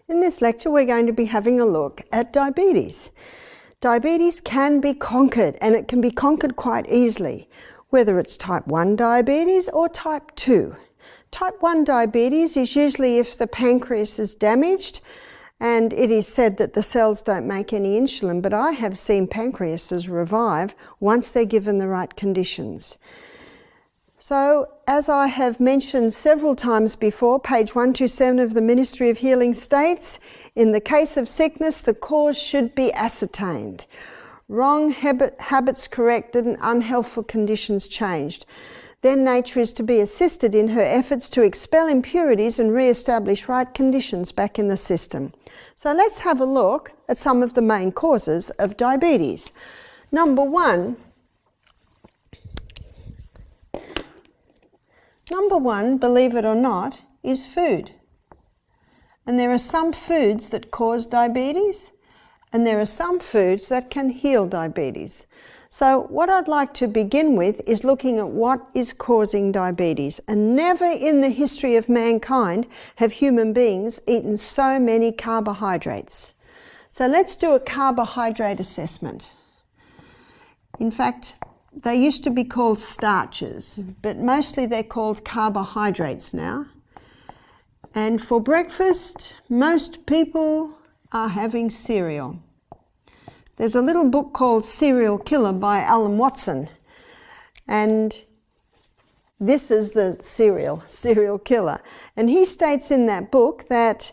In this lecture we're going to be having a look at diabetes. Diabetes can be conquered, and it can be conquered quite easily, whether it's type 1 diabetes or type 2. Type 1 diabetes is usually if the pancreas is damaged, and it is said that the cells don't make any insulin, but I have seen pancreases revive once they're given the right conditions. So, as I have mentioned several times before, page 127 of the Ministry of Healing states, in the case of sickness, the cause should be ascertained. Wrong habits corrected and unhealthful conditions changed. Then nature is to be assisted in her efforts to expel impurities and re-establish right conditions back in the system. So let's have a look at some of the main causes of diabetes. Number one, believe it or not, is food. And there are some foods that cause diabetes, and there are some foods that can heal diabetes. So what I'd like to begin with is looking at what is causing diabetes. And never in the history of mankind have human beings eaten so many carbohydrates. So let's do a carbohydrate assessment. In fact, they used to be called starches, but mostly they're called carbohydrates now. And for breakfast, most people are having cereal. There's a little book called Serial Killer by Alan Watson, and this is the serial killer. And he states in that book that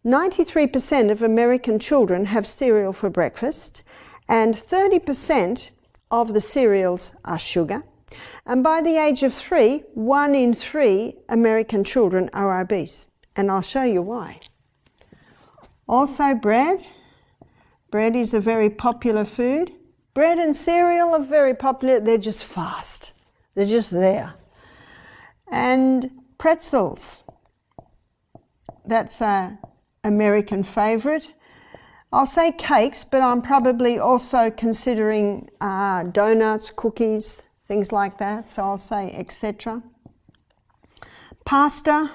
93% of American children have cereal for breakfast, and 30% of the cereals are sugar. And by the age of 3, 1 in 3 American children are obese. And I'll show you why. Also bread. Bread is a very popular food. Bread and cereal are very popular. They're just fast. They're just there. And pretzels. That's an American favorite. I'll say cakes, but I'm probably also considering donuts, cookies, things like that. So I'll say etc. Pasta,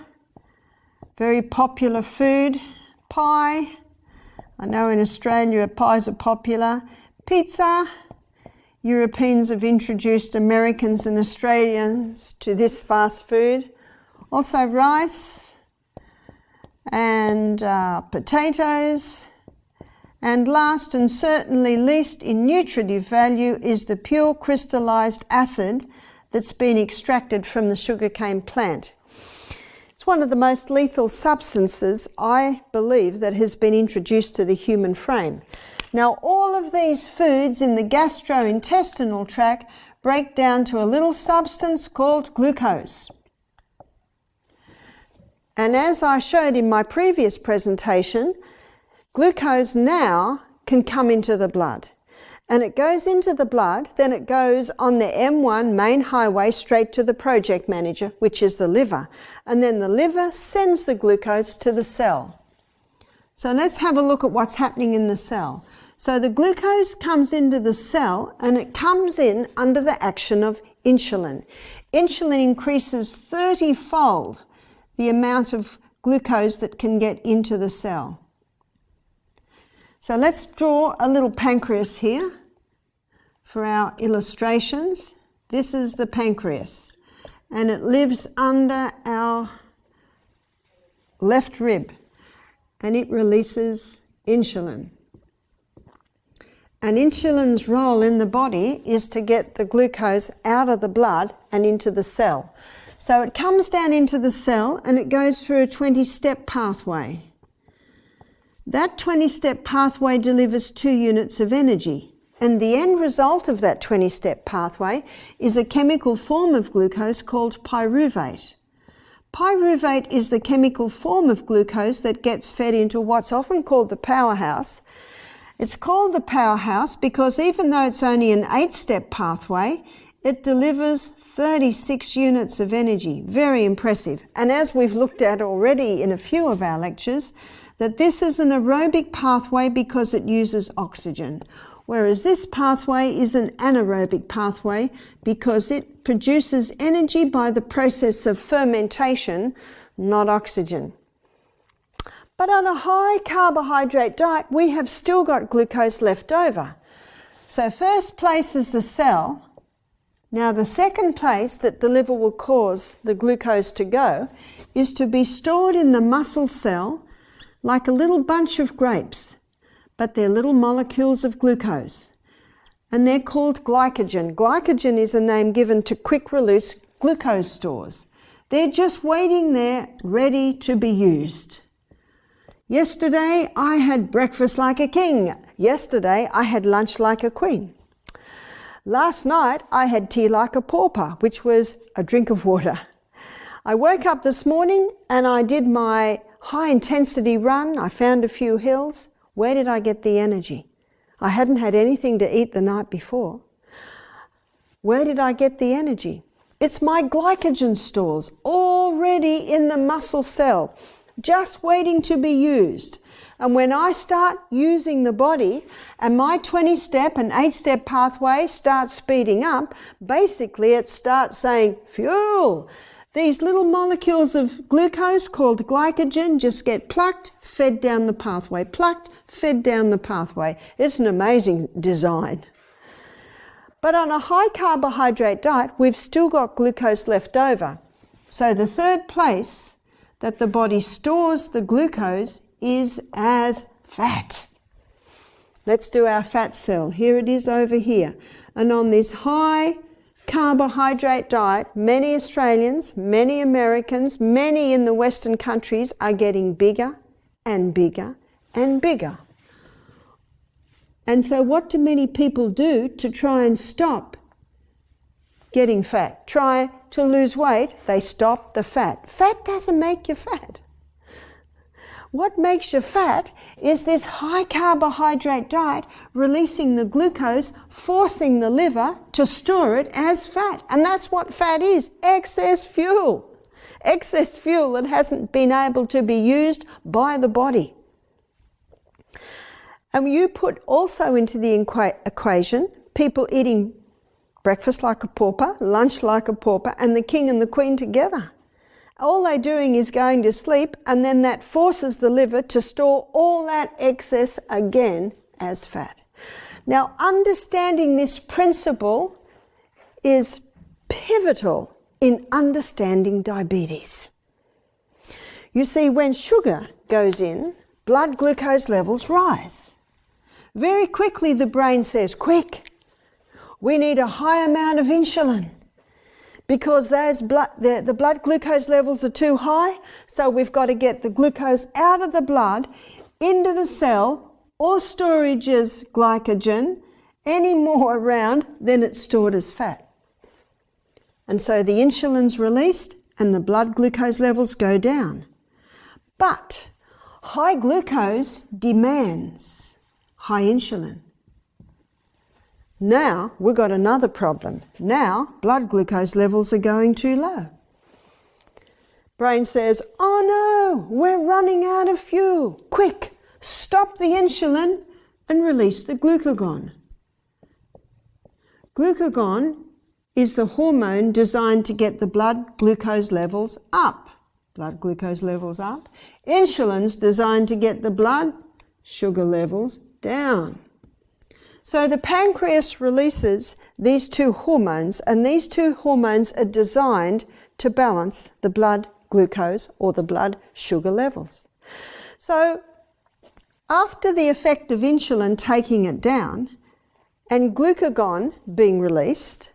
very popular food. Pie, I know in Australia pies are popular. Pizza, Europeans have introduced Americans and Australians to this fast food. Also rice and potatoes. And last and certainly least in nutritive value is the pure crystallized acid that's been extracted from the sugarcane plant. It's one of the most lethal substances, I believe, that has been introduced to the human frame. Now, all of these foods in the gastrointestinal tract break down to a little substance called glucose. And as I showed in my previous presentation, glucose now can come into the blood. And it goes into the blood, then it goes on the M1 main highway straight to the project manager, which is the liver. And then the liver sends the glucose to the cell. So let's have a look at what's happening in the cell. So the glucose comes into the cell, and it comes in under the action of insulin. Insulin increases 30-fold the amount of glucose that can get into the cell. So let's draw a little pancreas here for our illustrations. This is the pancreas, and it lives under our left rib, and it releases insulin. And insulin's role in the body is to get the glucose out of the blood and into the cell. So it comes down into the cell, and it goes through a 20-step pathway. That 20-step pathway delivers 2 units of energy, and the end result of that 20-step pathway is a chemical form of glucose called pyruvate. Pyruvate is the chemical form of glucose that gets fed into what's often called the powerhouse. It's called the powerhouse because even though it's only an 8-step pathway, it delivers 36 units of energy. Very impressive. And as we've looked at already in a few of our lectures, that this is an aerobic pathway because it uses oxygen, whereas this pathway is an anaerobic pathway because it produces energy by the process of fermentation, not oxygen. But on a high carbohydrate diet, we have still got glucose left over. So first place is the cell. Now the second place that the liver will cause the glucose to go is to be stored in the muscle cell like a little bunch of grapes, but they're little molecules of glucose. And they're called glycogen. Glycogen is a name given to quick-release glucose stores. They're just waiting there, ready to be used. Yesterday, I had breakfast like a king. Yesterday, I had lunch like a queen. Last night, I had tea like a pauper, which was a drink of water. I woke up this morning and I did my high-intensity run. I found a few hills. Where did I get the energy? I hadn't had anything to eat the night before. Where did I get the energy? It's my glycogen stores already in the muscle cell, just waiting to be used. And when I start using the body and my 20-step and 8-step pathway starts speeding up, basically it starts saying, fuel. These little molecules of glucose called glycogen just get plucked, fed down the pathway, plucked, fed down the pathway. It's an amazing design. But on a high carbohydrate diet, we've still got glucose left over. So the third place that the body stores the glucose is as fat. Let's do our fat cell. Here it is over here. And on this high carbohydrate diet, many Australians, many Americans, many in the Western countries are getting bigger and bigger and bigger. And so what do many people do to try and stop getting fat? Try to lose weight, they stop the fat. Fat doesn't make you fat. What makes you fat is this high carbohydrate diet releasing the glucose, forcing the liver to store it as fat. And that's what fat is, excess fuel. Excess fuel that hasn't been able to be used by the body. And you put also into the equation people eating breakfast like a pauper, lunch like a pauper, and the king and the queen together. All they're doing is going to sleep, and then that forces the liver to store all that excess again as fat. Now, understanding this principle is pivotal in understanding diabetes. You see, when sugar goes in, blood glucose levels rise. Very quickly the brain says, quick, we need a high amount of insulin because the blood glucose levels are too high, so we've got to get the glucose out of the blood into the cell or storage as glycogen. Any more around, then it's stored as fat. And so the insulin's released and the blood glucose levels go down. But high glucose demands high insulin. Now we've got another problem. Now blood glucose levels are going too low. Brain says, oh no, we're running out of fuel. Quick, stop the insulin and release the glucagon. Glucagon is the hormone designed to get the blood glucose levels up. Blood glucose levels up. Insulin's designed to get the blood sugar levels down. So the pancreas releases these two hormones, and these two hormones are designed to balance the blood glucose or the blood sugar levels. So after the effect of insulin taking it down and glucagon being released,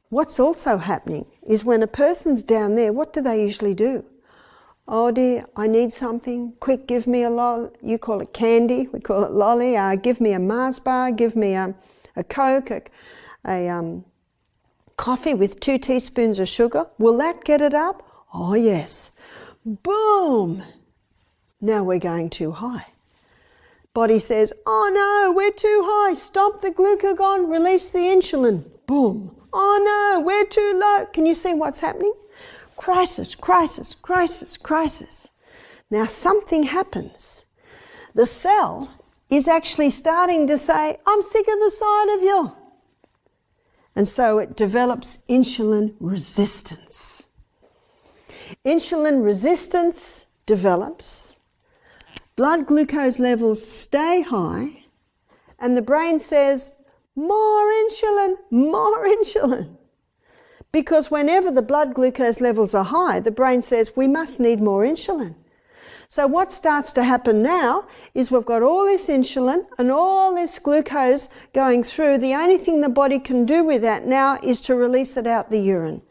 what's also happening is when a person's down there, what do they usually do? Oh dear, I need something. Quick, give me a lolly. You call it candy, we call it lolly. Give me a Mars bar, give me a Coke, a coffee with 2 teaspoons of sugar. Will that get it up? Oh yes. Boom! Now we're going too high. Body says, oh no, we're too high. Stop the glucagon, release the insulin. Boom. Oh no, we're too low. Can you see what's happening? Crisis, crisis, crisis, crisis. Now something happens. The cell is actually starting to say, I'm sick of the sight of you. And so it develops insulin resistance. Insulin resistance develops, blood glucose levels stay high, and the brain says, more insulin, more insulin. Because whenever the blood glucose levels are high, the brain says, we must need more insulin. So what starts to happen now is we've got all this insulin and all this glucose going through. The only thing the body can do with that now is to release it out the urine.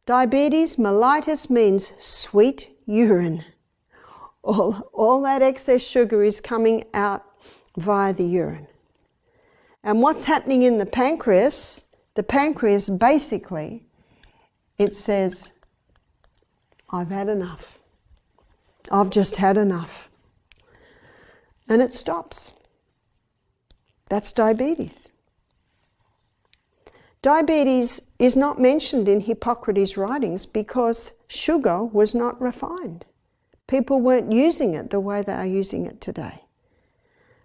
Diabetes mellitus means sweet urine. All that excess sugar is coming out via the urine. And what's happening in the pancreas basically, it says, I've had enough. I've just had enough. And it stops. That's diabetes. Diabetes is not mentioned in Hippocrates' writings because sugar was not refined. People weren't using it the way they are using it today.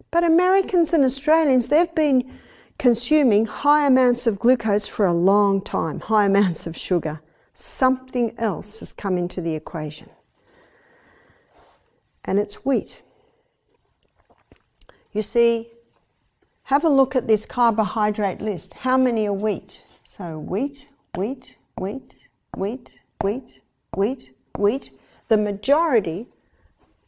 But Americans and Australians, they've been consuming high amounts of glucose for a long time, high amounts of sugar. Something else has come into the equation. And it's wheat. You see, have a look at this carbohydrate list. How many are wheat? So wheat, wheat, wheat, wheat, wheat, wheat, wheat. The majority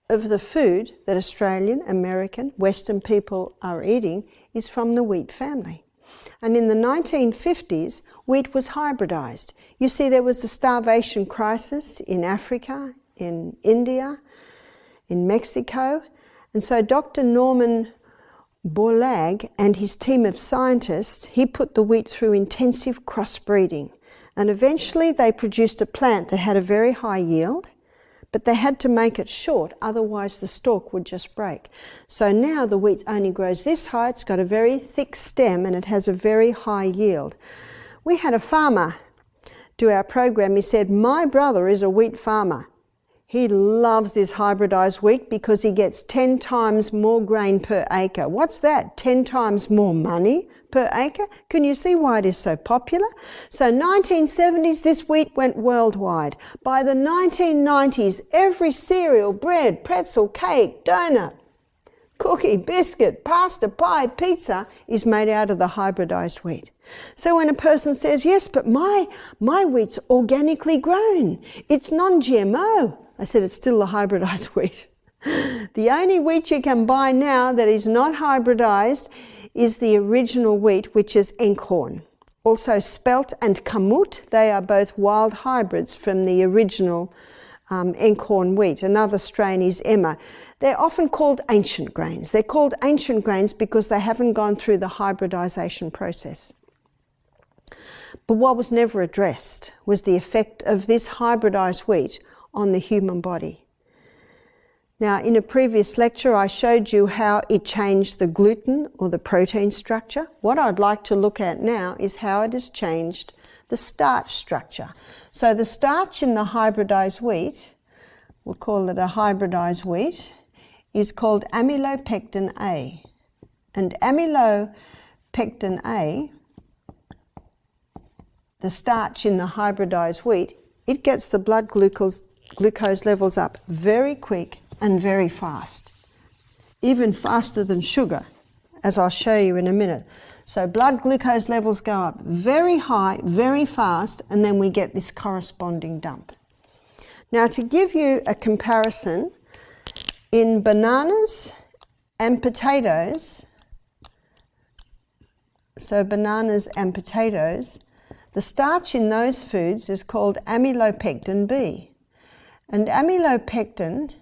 of the food that Australian, American, Western people are eating is from the wheat family. And in the 1950s, wheat was hybridized. You see, there was a starvation crisis in Africa, in India, in Mexico. And so Dr. Norman Borlaug and his team of scientists, he put the wheat through intensive crossbreeding. And eventually they produced a plant that had a very high yield, but they had to make it short, otherwise the stalk would just break. So now the wheat only grows this high, it's got a very thick stem and it has a very high yield. We had a farmer do our program. He said, my brother is a wheat farmer. He loves this hybridized wheat because he gets 10 times more grain per acre. What's that? 10 times more money per acre? Can you see why it is so popular? So 1970s, this wheat went worldwide. By the 1990s, every cereal, bread, pretzel, cake, donut, cookie, biscuit, pasta, pie, pizza is made out of the hybridized wheat. So when a person says, yes, but my wheat's organically grown, it's non-GMO, I said, it's still the hybridized wheat. The only wheat you can buy now that is not hybridized is the original wheat, which is Enkhorn. Also spelt and kamut, they are both wild hybrids from the original Enkhorn wheat. Another strain is Emma. They're often called ancient grains. They're called ancient grains because they haven't gone through the hybridization process. But what was never addressed was the effect of this hybridized wheat on the human body. Now, in a previous lecture, I showed you how it changed the gluten or the protein structure. What I'd like to look at now is how it has changed the starch structure. So the starch in the hybridized wheat, we'll call it a hybridized wheat, is called amylopectin A. And amylopectin A, the starch in the hybridized wheat, it gets the blood glucose levels up very quick and very fast, even faster than sugar, as I'll show you in a minute. So blood glucose levels go up very high, very fast, and then we get this corresponding dump. Now, to give you a comparison, in bananas and potatoes, so bananas and potatoes, the starch in those foods is called amylopectin B. And amylopectin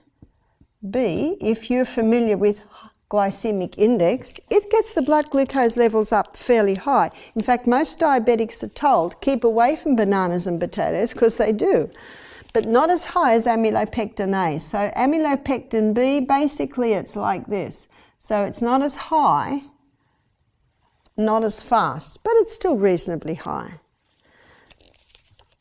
B, if you're familiar with glycemic index, it gets the blood glucose levels up fairly high. In fact, most diabetics are told, keep away from bananas and potatoes, because they do, but not as high as amylopectin A. So amylopectin B, basically it's like this. So it's not as high, not as fast, but it's still reasonably high.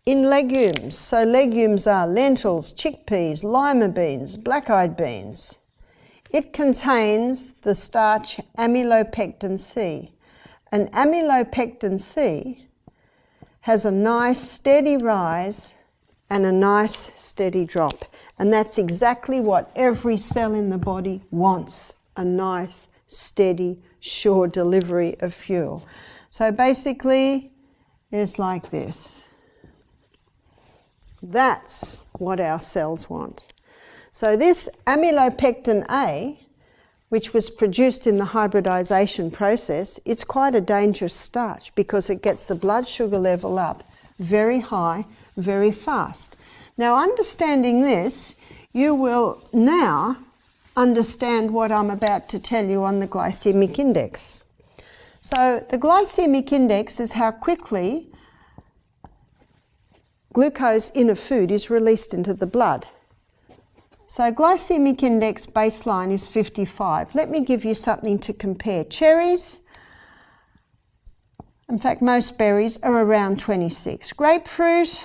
In legumes, so legumes are lentils, chickpeas, lima beans, black-eyed beans. It contains the starch amylopectin C. And amylopectin C has a nice steady rise and a nice steady drop. And that's exactly what every cell in the body wants, a nice, steady, sure delivery of fuel. So basically, it's like this. That's what our cells want. So this amylopectin A, which was produced in the hybridization process, it's quite a dangerous starch because it gets the blood sugar level up very high, very fast. Now, understanding this, you will now understand what I'm about to tell you on the glycemic index. So the glycemic index is how quickly glucose in a food is released into the blood. So glycemic index baseline is 55. Let me give you something to compare. Cherries, in fact most berries, are around 26. Grapefruit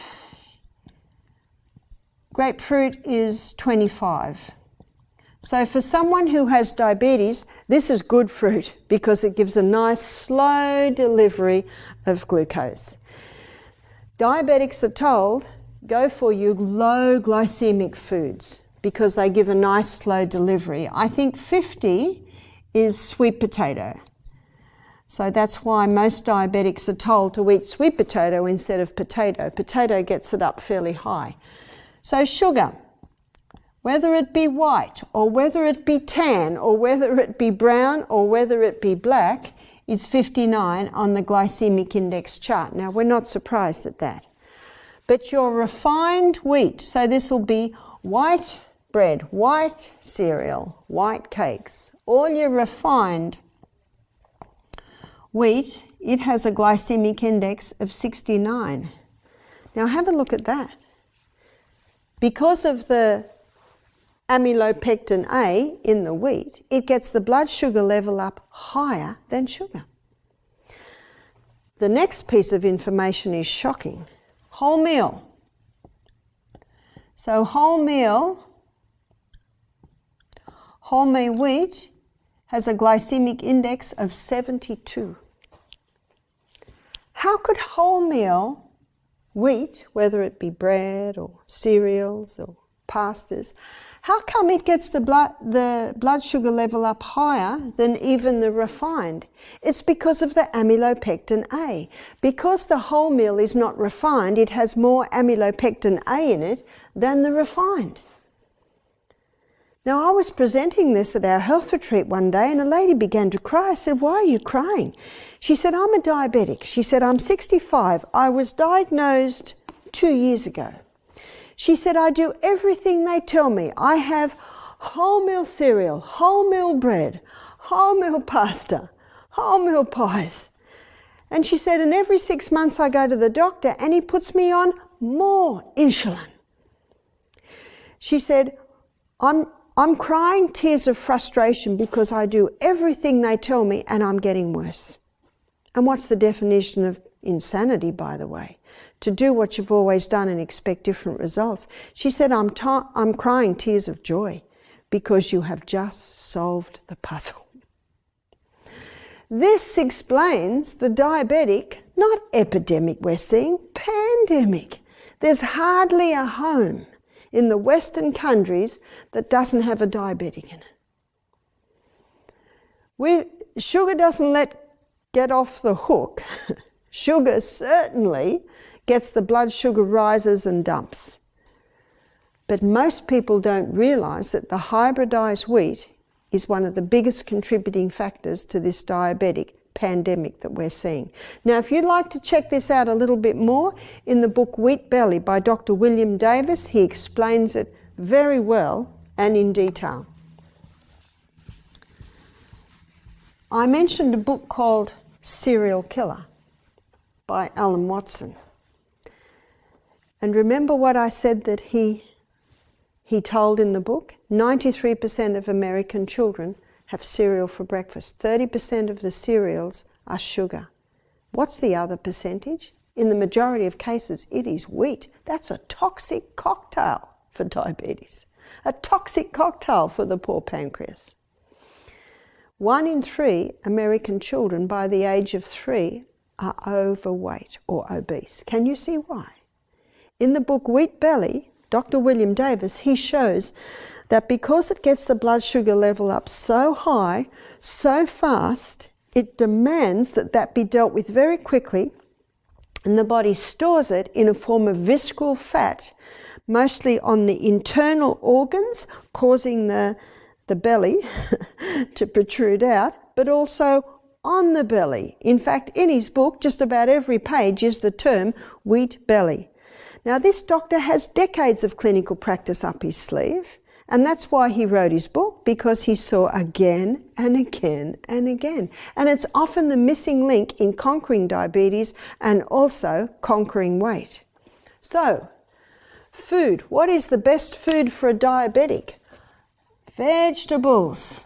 is 25. So for someone who has diabetes, this is good fruit because it gives a nice slow delivery of glucose. Diabetics are told, go for your low glycemic foods because they give a nice slow delivery. I think 50 is sweet potato. So that's why most diabetics are told to eat sweet potato instead of potato. Potato gets it up fairly high. So sugar, whether it be white or whether it be tan or whether it be brown or whether it be black, is 59 on the glycemic index chart. Now, we're not surprised at that. But your refined wheat, so this will be white bread, white cereal, white cakes, all your refined wheat, it has a glycemic index of 69. Now, have a look at that. Because of the amylopectin A in the wheat, it gets the blood sugar level up higher than sugar. The next piece of information is shocking. Wholemeal. So wholemeal wheat has a glycemic index of 72. How could wholemeal wheat, whether it be bread or cereals or pastas, how come it gets the blood sugar level up higher than even the refined? It's because of the amylopectin A. Because the wholemeal is not refined, it has more amylopectin A in it than the refined. Now, I was presenting this at our health retreat one day and a lady began to cry. I said, "Why are you crying?" She said, "I'm a diabetic." She said, "I'm 65. I was diagnosed 2 years ago." She said, "I do everything they tell me. I have wholemeal cereal, wholemeal bread, wholemeal pasta, wholemeal pies." And she said, "And every 6 months I go to the doctor and he puts me on more insulin." She said, I'm crying tears of frustration because I do everything they tell me and I'm getting worse." And what's the definition of insanity, by the way? To do what you've always done and expect different results. She said, I'm crying tears of joy because you have just solved the puzzle. This explains the diabetic, not epidemic we're seeing, pandemic. There's hardly a home in the Western countries that doesn't have a diabetic in it. Sugar doesn't get off the hook. Sugar certainly gets the blood sugar rises and dumps. But most people don't realise that the hybridised wheat is one of the biggest contributing factors to this diabetic pandemic that we're seeing. Now, if you'd like to check this out a little bit more, in the book Wheat Belly by Dr. William Davis, he explains it very well and in detail. I mentioned a book called Serial Killer by Alan Watson. And remember what I said that he told in the book? 93% of American children have cereal for breakfast. 30% of the cereals are sugar. What's the other percentage? In the majority of cases, it is wheat. That's a toxic cocktail for diabetes. A toxic cocktail for the poor pancreas. 1 in 3 American children by the age of 3 are overweight or obese. Can you see why? in the book Wheat Belly, Dr. William Davis, he shows that because it gets the blood sugar level up so high, so fast, it demands that that be dealt with very quickly, and the body stores it in a form of visceral fat, mostly on the internal organs, causing the belly to protrude out, but also on the belly. In fact, in his book, just about every page is the term wheat belly. Now, this doctor has decades of clinical practice up his sleeve, and that's why he wrote his book, because he saw again and again and again. And it's often the missing link in conquering diabetes and also conquering weight. So, food. What is the best food for a diabetic? Vegetables.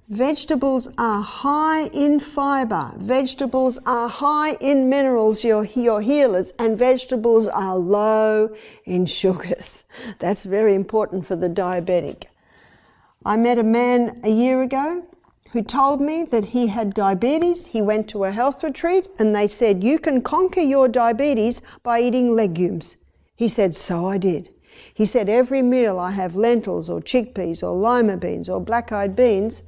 Vegetables are high in fibre. Vegetables are high in minerals, your healers, and vegetables are low in sugars. That's very important for the diabetic. I met a man a year ago who told me that he had diabetes. He went to a health retreat and they said, you can conquer your diabetes by eating legumes. He said, so I did. He said, every meal I have lentils or chickpeas or lima beans or black-eyed beans.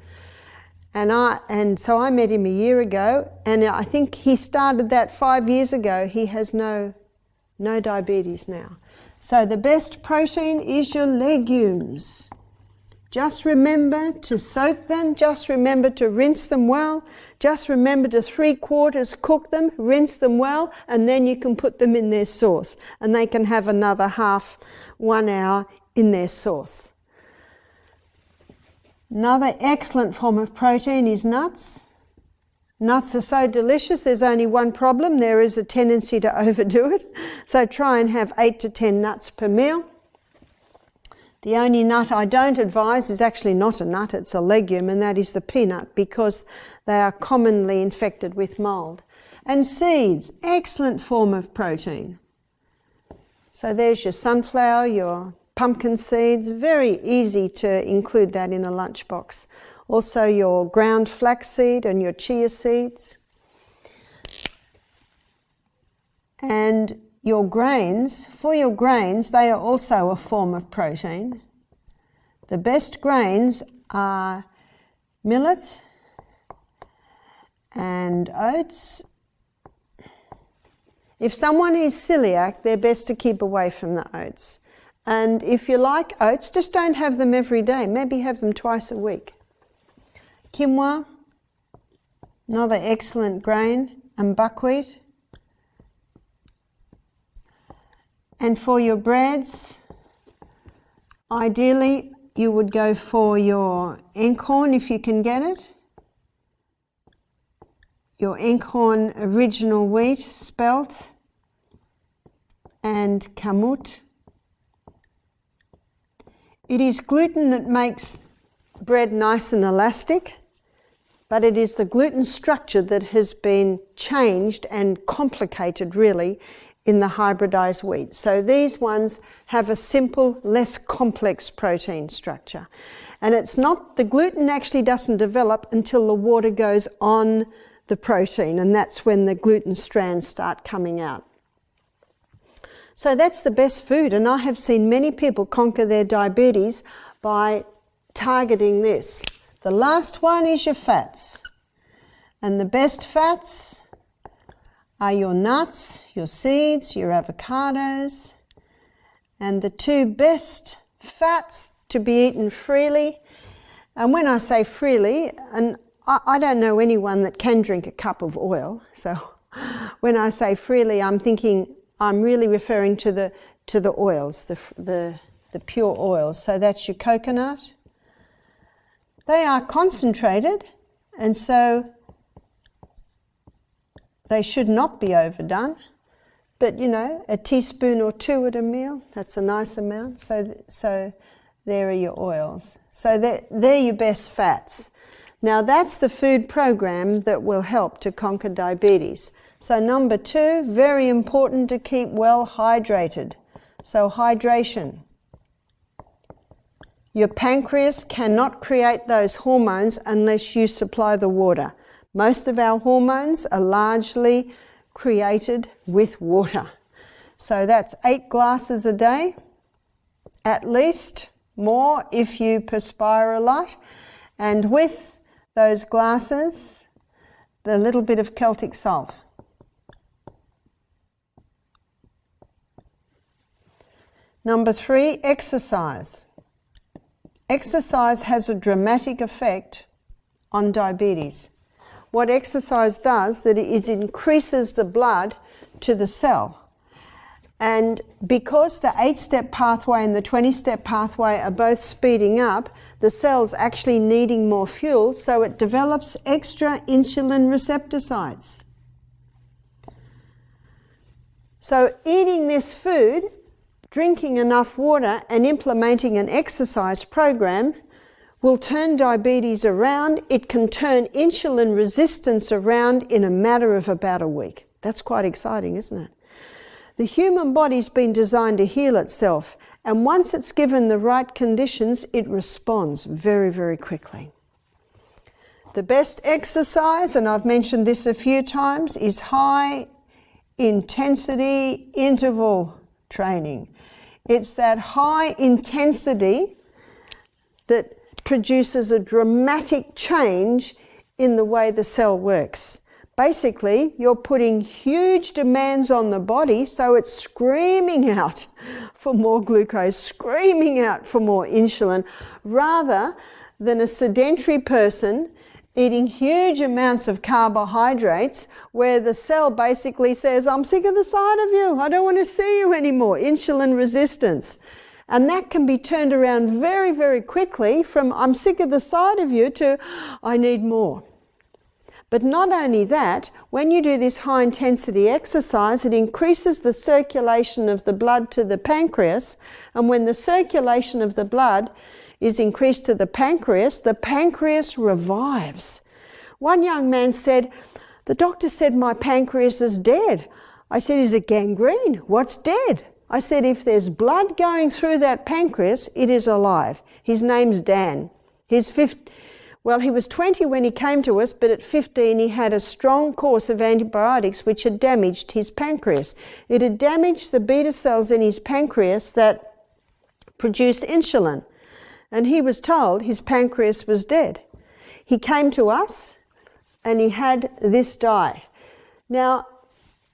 And so I met him a year ago, and I think he started that 5 years ago. He has no diabetes now. So the best protein is your legumes. Just remember to soak them, just remember to rinse them well, just remember to 3/4 cook them, rinse them well, and then you can put them in their sauce, and they can have another 1 hour in their sauce. Another excellent form of protein is nuts. Nuts are so delicious, there's only one problem. There is a tendency to overdo it. So try and have 8 to 10 nuts per meal. The only nut I don't advise is actually not a nut, it's a legume, and that is the peanut, because they are commonly infected with mold. And seeds, excellent form of protein. So there's your sunflower, your pumpkin seeds, very easy to include that in a lunchbox. Also your ground flaxseed and your chia seeds. And your grains, for your grains, they are also a form of protein. The best grains are millet and oats. If someone is celiac, they're best to keep away from the oats. And if you like oats, just don't have them every day. Maybe have them twice a week. Quinoa, another excellent grain, and buckwheat. And for your breads, ideally you would go for your Enkhorn if you can get it. Your Enkhorn original wheat, spelt, and kamut. It is gluten that makes bread nice and elastic, but it is the gluten structure that has been changed and complicated really in the hybridized wheat. So these ones have a simple, less complex protein structure. And it's not, the gluten actually doesn't develop until the water goes on the protein, and that's when the gluten strands start coming out. So that's the best food, and I have seen many people conquer their diabetes by targeting this. The last one is your fats. And the best fats are your nuts, your seeds, your avocados. And the two best fats to be eaten freely, and when I say freely, and I don't know anyone that can drink a cup of oil, so when I say freely, I'm really referring to the oils, the pure oils. So that's your coconut. They are concentrated, and so they should not be overdone. But you know, a teaspoon or 2 at a meal, that's a nice amount. So there are your oils. So they're your best fats. Now that's the food program that will help to conquer diabetes. So number 2, very important to keep well hydrated. So hydration. Your pancreas cannot create those hormones unless you supply the water. Most of our hormones are largely created with water. So that's 8 glasses a day, at least, more if you perspire a lot. And with those glasses, the little bit of Celtic salt. Number 3, exercise. Exercise has a dramatic effect on diabetes. What exercise does, that it increases the blood to the cell. And because the 8-step pathway and the 20-step pathway are both speeding up, the cell's actually needing more fuel, so it develops extra insulin receptor sites. So eating this food, drinking enough water and implementing an exercise program will turn diabetes around. It can turn insulin resistance around in a matter of about a week. That's quite exciting, isn't it? The human body's been designed to heal itself, and once it's given the right conditions, it responds very, very quickly. The best exercise, and I've mentioned this a few times, is high intensity interval training. It's that high intensity that produces a dramatic change in the way the cell works. Basically, you're putting huge demands on the body, so it's screaming out for more glucose, screaming out for more insulin, rather than a sedentary person eating huge amounts of carbohydrates where the cell basically says, I'm sick of the sight of you, I don't want to see you anymore, insulin resistance. And that can be turned around very, very quickly from I'm sick of the sight of you to I need more. But not only that, when you do this high intensity exercise, it increases the circulation of the blood to the pancreas, and when the circulation of the blood is increased to the pancreas revives. One young man said, the doctor said my pancreas is dead. I said, is it gangrene? What's dead? I said, if there's blood going through that pancreas, it is alive. His name's Dan. He was 20 when he came to us, but at 15 he had a strong course of antibiotics which had damaged his pancreas. It had damaged the beta cells in his pancreas that produce insulin. And he was told his pancreas was dead. He came to us and he had this diet. Now,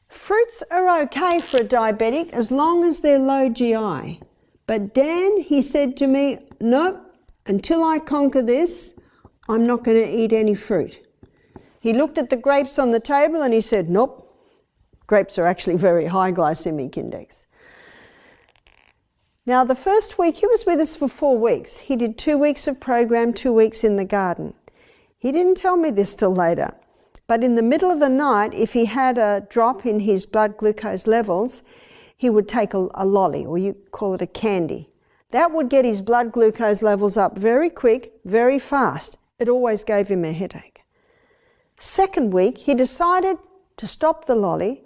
fruits are okay for a diabetic as long as they're low GI. But Dan, he said to me, nope, until I conquer this, I'm not going to eat any fruit. He looked at the grapes on the table and he said, nope, grapes are actually very high glycemic index. Now, the first week, he was with us for 4 weeks. He did 2 weeks of program, 2 weeks in the garden. He didn't tell me this till later, but in the middle of the night, if he had a drop in his blood glucose levels, he would take a lolly, or you call it a candy. That would get his blood glucose levels up very quick, very fast. It always gave him a headache. Second week, he decided to stop the lolly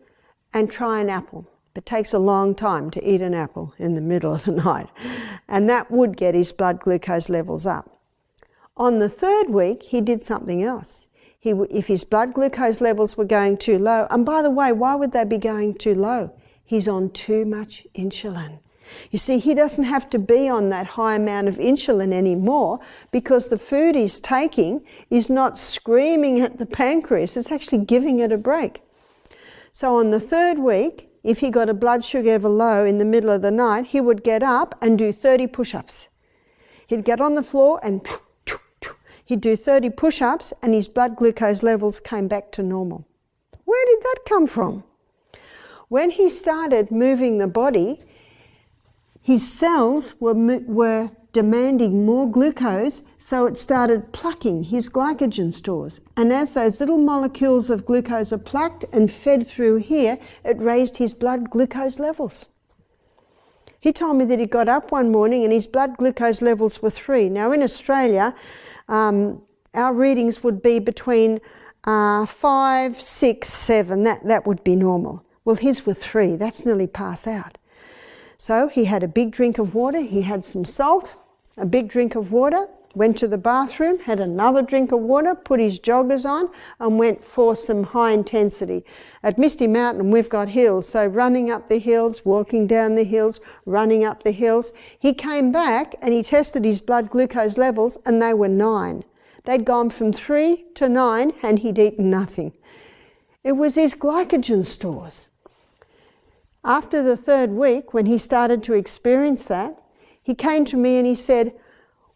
and try an apple. It takes a long time to eat an apple in the middle of the night, and that would get his blood glucose levels up. On the third week, he did something else. If his blood glucose levels were going too low, and by the way, why would they be going too low? He's on too much insulin. You see, he doesn't have to be on that high amount of insulin anymore because the food he's taking is not screaming at the pancreas, it's actually giving it a break. So on the third week, if he got a blood sugar ever low in the middle of the night, he would get up and do 30 push-ups. He'd get on the floor and he'd do 30 push-ups and his blood glucose levels came back to normal. Where did that come from? When he started moving the body, his cells were demanding more glucose, so it started plucking his glycogen stores. And as those little molecules of glucose are plucked and fed through here, it raised his blood glucose levels. He told me that he got up one morning and his blood glucose levels were 3. Now in Australia, our readings would be between 5, 6, 7. That would be normal. Well, his were 3. That's nearly pass out. So he had a big drink of water, he had some salt, a big drink of water, went to the bathroom, had another drink of water, put his joggers on and went for some high intensity. At Misty Mountain we've got hills, so running up the hills, walking down the hills, running up the hills. He came back and he tested his blood glucose levels and they were 9. They'd gone from 3 to 9 and he'd eaten nothing. It was his glycogen stores. After the 3rd week, when he started to experience that, he came to me and he said,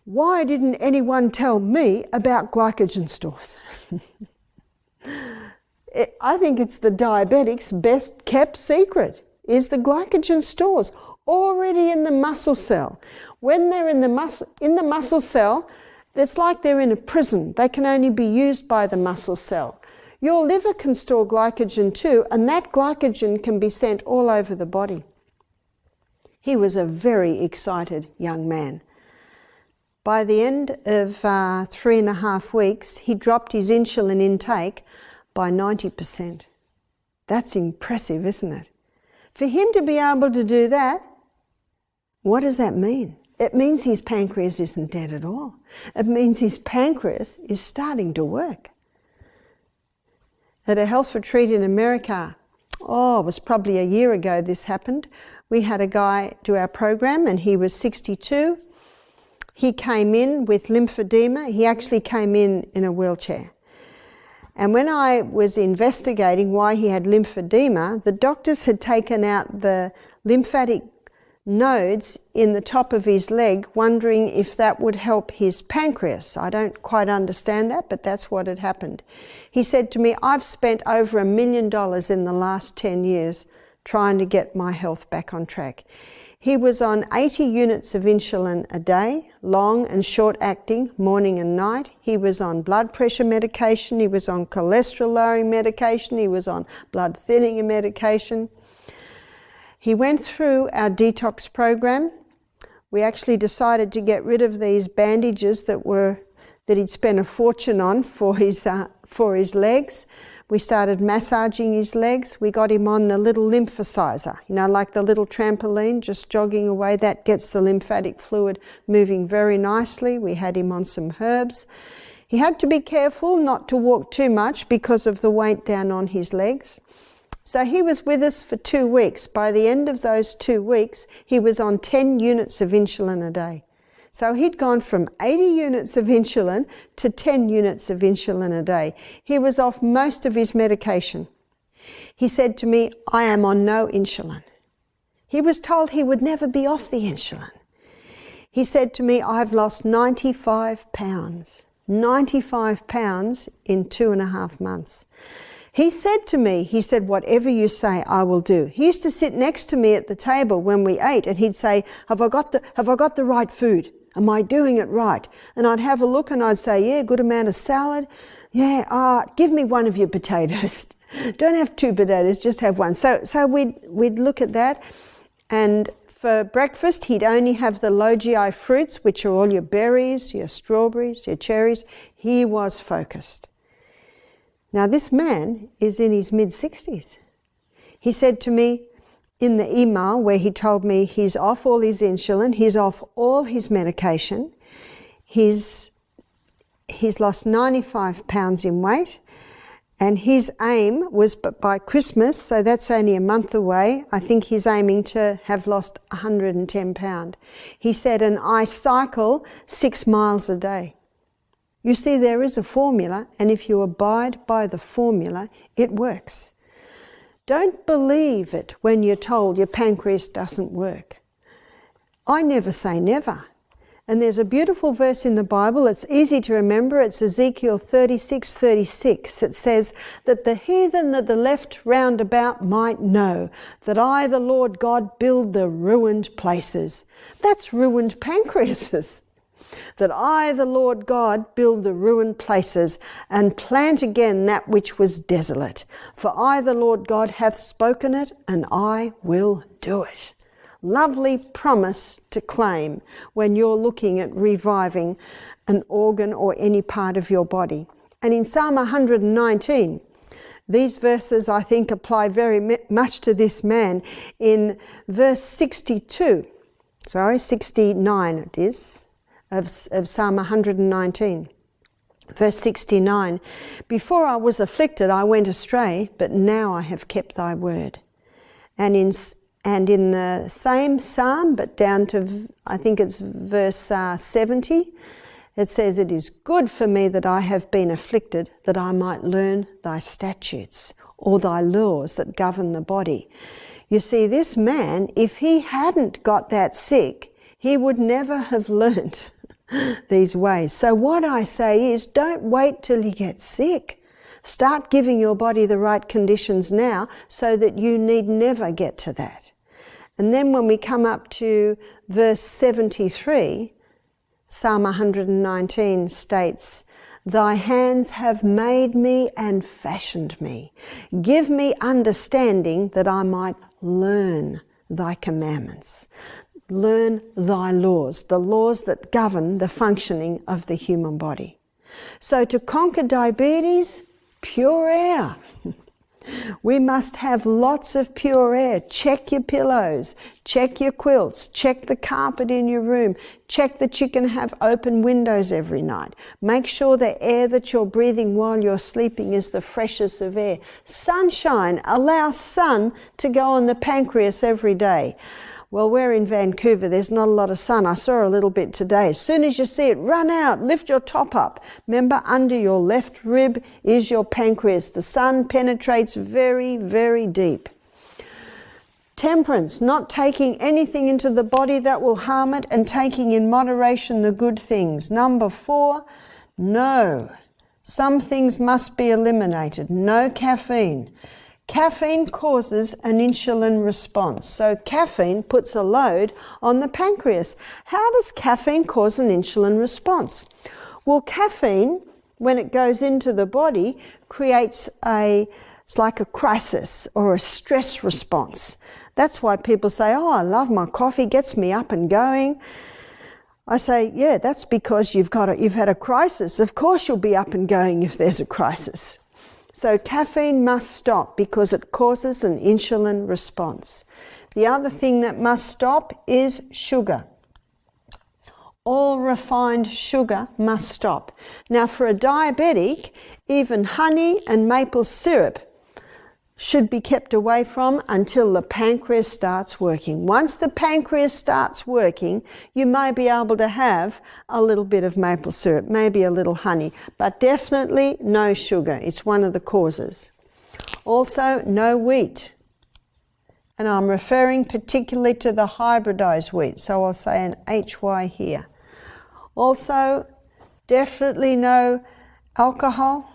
"Why didn't anyone tell me about glycogen stores?" I think it's the diabetic's best kept secret, is the glycogen stores already in the muscle cell. When they're in the muscle cell, it's like they're in a prison. They can only be used by the muscle cell. Your liver can store glycogen too, and that glycogen can be sent all over the body. He was a very excited young man. By the end of 3.5 weeks, he dropped his insulin intake by 90%. That's impressive, isn't it? For him to be able to do that, what does that mean? It means his pancreas isn't dead at all. It means his pancreas is starting to work. At a health retreat in America, it was probably a year ago this happened, we had a guy do our program and he was 62. He came in with lymphedema. He actually came in a wheelchair. And when I was investigating why he had lymphedema, the doctors had taken out the lymphatic nodes in the top of his leg, wondering if that would help his pancreas. I don't quite understand that, but that's what had happened. He said to me, "I've spent over $1 million in the last 10 years trying to get my health back on track." He was on 80 units of insulin a day, long and short acting, morning and night. He was on blood pressure medication. He was on cholesterol lowering medication. He was on blood thinning medication. He went through our detox program. We actually decided to get rid of these bandages that he'd spent a fortune on for his legs. We started massaging his legs. We got him on the little lymphosizer, like the little trampoline, just jogging away. That gets the lymphatic fluid moving very nicely. We had him on some herbs. He had to be careful not to walk too much because of the weight down on his legs. So he was with us for 2 weeks. By the end of those 2 weeks, he was on 10 units of insulin a day. So he'd gone from 80 units of insulin to 10 units of insulin a day. He was off most of his medication. He said to me, "I am on no insulin." He was told he would never be off the insulin. He said to me, "I've lost 95 pounds. 95 pounds in 2.5 months. He said to me, "Whatever you say, I will do." He used to sit next to me at the table when we ate and he'd say, have I got the right food? Am I doing it right? And I'd have a look and I'd say, "Yeah, good amount of salad. Yeah, give me one of your potatoes." Don't have 2 potatoes, just have one. So we'd look at that. And for breakfast, he'd only have the low GI fruits, which are all your berries, your strawberries, your cherries. He was focused. Now this man is in his mid-60s. He said to me in the email where he told me he's off all his insulin, he's off all his medication, he's lost 95 pounds in weight, and his aim was by Christmas, so that's only a month away, I think he's aiming to have lost 110 pounds. He said, "And I cycle 6 miles a day." You see, there is a formula, and if you abide by the formula, it works. Don't believe it when you're told your pancreas doesn't work. I never say never. And there's a beautiful verse in the Bible, it's easy to remember, it's Ezekiel 36:36. It says that the heathen that the left round about might know that I, the Lord God, build the ruined places. That's ruined pancreases. That I, the Lord God, build the ruined places and plant again that which was desolate. For I, the Lord God, hath spoken it, and I will do it. Lovely promise to claim when you're looking at reviving an organ or any part of your body. And in Psalm 119, these verses I think apply very much to this man. In verse 69 it is. of Psalm 119. Verse 69, before I was afflicted I went astray, but now I have kept thy word. And in the same psalm, but down to, I think it's verse 70, it says, it is good for me that I have been afflicted, that I might learn thy statutes, or thy laws that govern the body. You see, this man, if he hadn't got that sick, he would never have learnt these ways. So what I say is, don't wait till you get sick. Start giving your body the right conditions now so that you need never get to that. And then when we come up to verse 73, Psalm 119 states, thy hands have made me and fashioned me. Give me understanding that I might learn thy commandments. Learn thy laws, the laws that govern the functioning of the human body. So to conquer diabetes, pure air. We must have lots of pure air. Check your pillows, check your quilts, check the carpet in your room, check that you can have open windows every night. Make sure the air that you're breathing while you're sleeping is the freshest of air. Sunshine, allow sun to go on the pancreas every day. Well, we're in Vancouver, there's not a lot of sun. I saw a little bit today. As soon as you see it, run out, lift your top up. Remember, under your left rib is your pancreas. The sun penetrates very, very deep. Temperance, not taking anything into the body that will harm it and taking in moderation the good things. Number 4, no. Some things must be eliminated. No caffeine. Caffeine causes an insulin response. So caffeine puts a load on the pancreas. How does caffeine cause an insulin response? Well, caffeine, when it goes into the body, creates it's like a crisis or a stress response. That's why people say, oh, I love my coffee, gets me up and going. I say, yeah, that's because you've had a crisis. Of course you'll be up and going if there's a crisis. So caffeine must stop because it causes an insulin response. The other thing that must stop is sugar. All refined sugar must stop. Now for a diabetic, even honey and maple syrup should be kept away from until the pancreas starts working. Once the pancreas starts working, you may be able to have a little bit of maple syrup, maybe a little honey, but definitely no sugar. It's one of the causes. Also, no wheat. And I'm referring particularly to the hybridized wheat, so I'll say an HY here. Also, definitely no alcohol,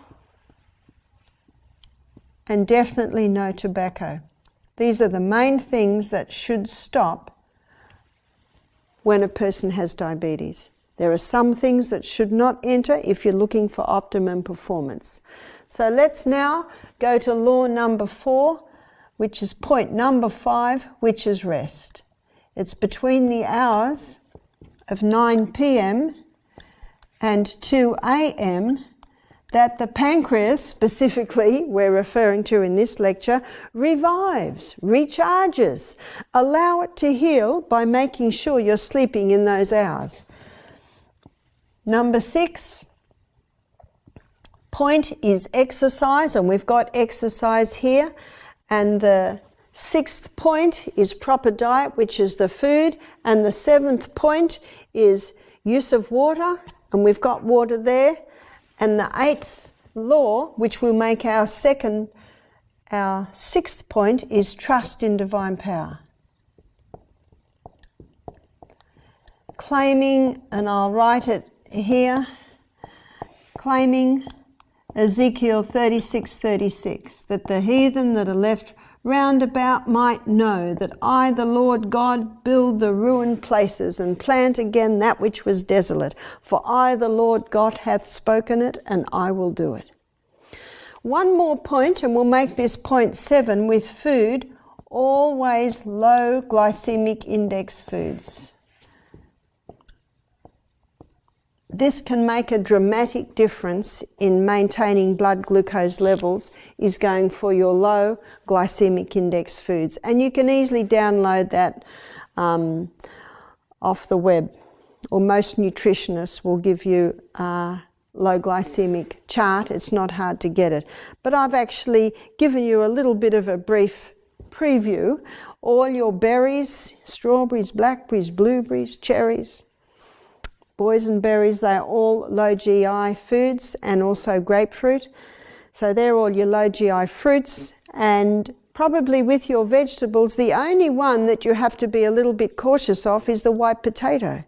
and definitely no tobacco. These are the main things that should stop when a person has diabetes. There are some things that should not enter if you're looking for optimum performance. So let's now go to law number 4, which is point number 5, which is rest. It's between the hours of 9 p.m. and 2 a.m. that the pancreas, specifically, we're referring to in this lecture, revives, recharges. Allow it to heal by making sure you're sleeping in those hours. Number 6 point is exercise, and we've got exercise here. And the 6th point is proper diet, which is the food. And the 7th point is use of water, and we've got water there. And the 8th law, which will make our 6th point, is trust in divine power. Claiming, and I'll write it here, claiming Ezekiel 36:36, that the heathen that are left round about might know that I, the Lord God, build the ruined places and plant again that which was desolate. For I, the Lord God, hath spoken it, and I will do it. One more point, and we'll make this point 7 with food. Always low glycemic index foods. This can make a dramatic difference in maintaining blood glucose levels, is going for your low glycemic index foods. And you can easily download that off the web. or most nutritionists will give you a low glycemic chart. It's not hard to get it. But I've actually given you a little bit of a brief preview. All your berries, strawberries, blackberries, blueberries, cherries, boysenberries, they're all low GI foods, and also grapefruit. So they're all your low GI fruits. And probably with your vegetables, the only one that you have to be a little bit cautious of is the white potato.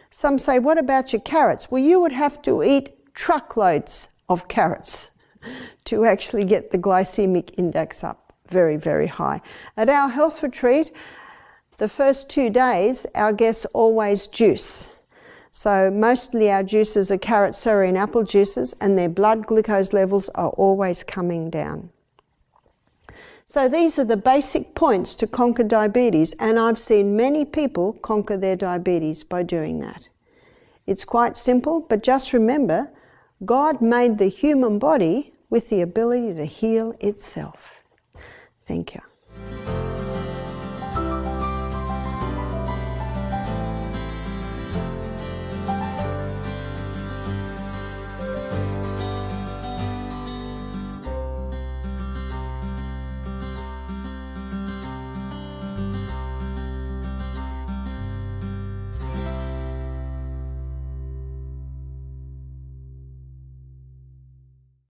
Some say, what about your carrots? Well, you would have to eat truckloads of carrots to actually get the glycemic index up very, very high. At our health retreat, the first 2 days, our guests always juice. So mostly our juices are carrot, celery and apple juices, and their blood glucose levels are always coming down. So these are the basic points to conquer diabetes, and I've seen many people conquer their diabetes by doing that. It's quite simple, but just remember, God made the human body with the ability to heal itself. Thank you.